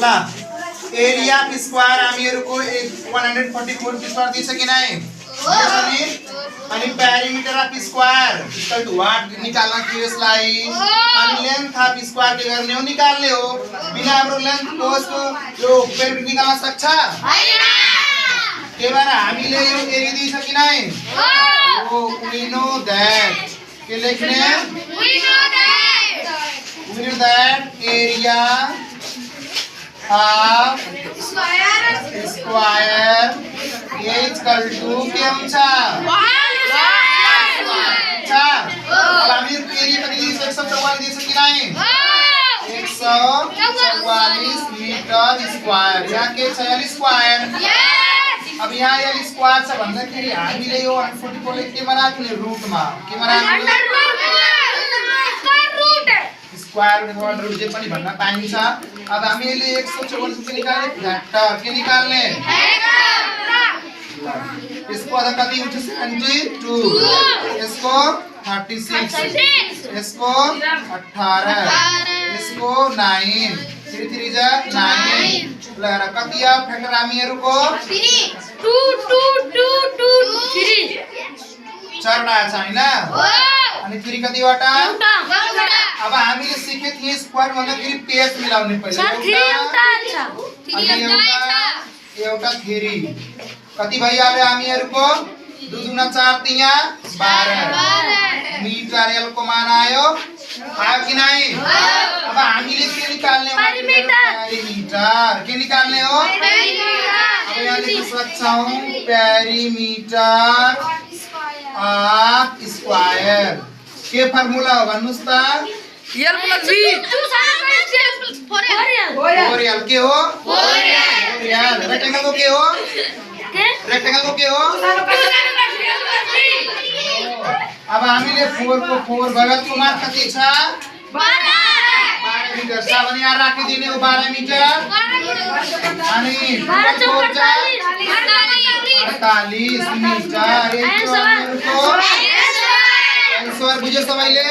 ला area of square हामीहरुको 144 square दिन्छ कि नै अनि perimeter of square equal to what निकाल्न के यसलाई अनि लेन्थ अफ स्क्वायर के गर्ने हो निकाल्ने हो बिना हाम्रो लेन्थ कोसको यो पेरिमिटर निकाल्न सक्छ हैन के भएर हामीले यो एरिया दिन्छ कि नै हो वी नो दैट के लेख्ने we know that area of square equal to के हुन्छ अब हामी एरिया कति दिन्छ 144 दिन्छ कि नै 144 मिटर स्क्वायर यहाँ के छ एल स्क्वायर अब यहाँ एल स्क्वायर छ भन्दाखेरि हामीले यो 144 ले केमा राख्ने रुटमा केमा राख्ने स्क्वायर रुट अफ रुट जे पनि भन्न पाइन्छ अब हामीले 154 के निकाल्ने फ्याक्टर के निकाल्ने इसको आधा कति हुन्छ 72 इसको 36 इसको 18 इसको 9 3 जा 9 ल र कति आ फ्याक्टर हामीहरुको 3 2 2 2 2 3 चारवटा छ हैन अनि फेरि कतिवटा अब हामीले सिके थिए स्क्वायर भन्दाखेरि पेज मिलाउने पहिला एउटा थ्री कति भइहाल्यो हामीहरुको 2 दुना 4 तिया 12 मिटर एल को मान आयो कि नै अब हामीले के निकाल्ने हो पेरिमिटर के निकाल्ने हो अब यहाँ लेख्न सक्छौं पेरिमिटर ऑफ स्क्वायर के फर्मुला हो भन्नुस् त एल प्लस बी 4 एल के हो 4 एल रेक्टेंगल को के हो रेक्टेंगल को के हो अब हामीले 4 को 4 भगत को मान कति छ 12 मिटर छ भने यहाँ राखिदिने हो 12 मिटर अनि 48 मिटर आन्सर बुझ्यो सबैले